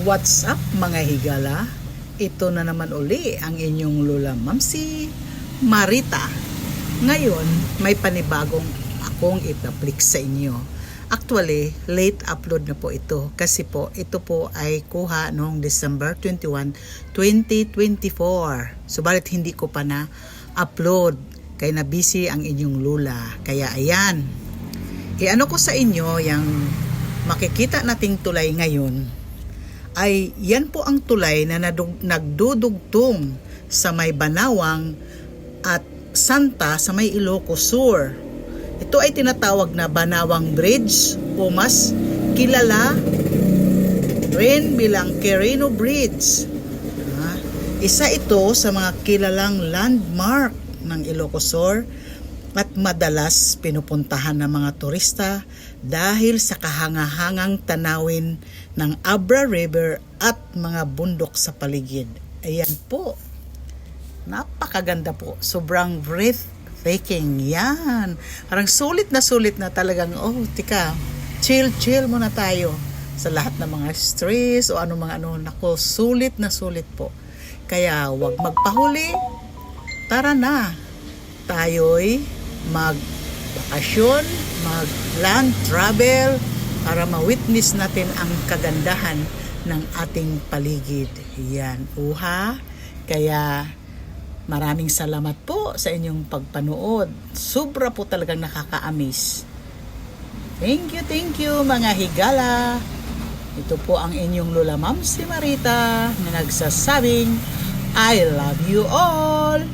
What's up mga higala? Ito na naman uli ang inyong Lola Mamsi Marita. Ngayon, may panibagong akong i-public sa inyo. Actually, late upload na po ito kasi po ito po ay kuha noong December 21, 2024. Subalit hindi ko pa na upload kaya na busy ang inyong Lola. Kaya ayan, iano ko sa inyo yung makikita nating tulay ngayon ay yan po ang tulay na nagdudugtong sa may Banawang at Santa sa may Ilocos Sur. Ito ay tinatawag na Banawang Bridge o mas kilala rin bilang Quirino Bridge. Isa ito sa mga kilalang landmark ng Ilocos Sur at madalas pinupuntahan ng mga turista dahil sa kahangahangang tanawin ng Abra River at mga bundok sa paligid. Ayan po. Napakaganda po. Sobrang breathtaking. Yan. Parang sulit na talagang, tika, chill muna tayo sa lahat ng mga stress o nako, sulit po. Kaya wag magpahuli. Tara na. Tayo'y mag-bakasyon, mag-land travel para ma-witness natin ang kagandahan ng ating paligid. Yan, Kaya maraming salamat po sa inyong pagpanood. Sobra po talagang nakaka-amaze. Thank you mga higala. Ito po ang inyong Lola Mamsi Marita na nagsasabing I love you all.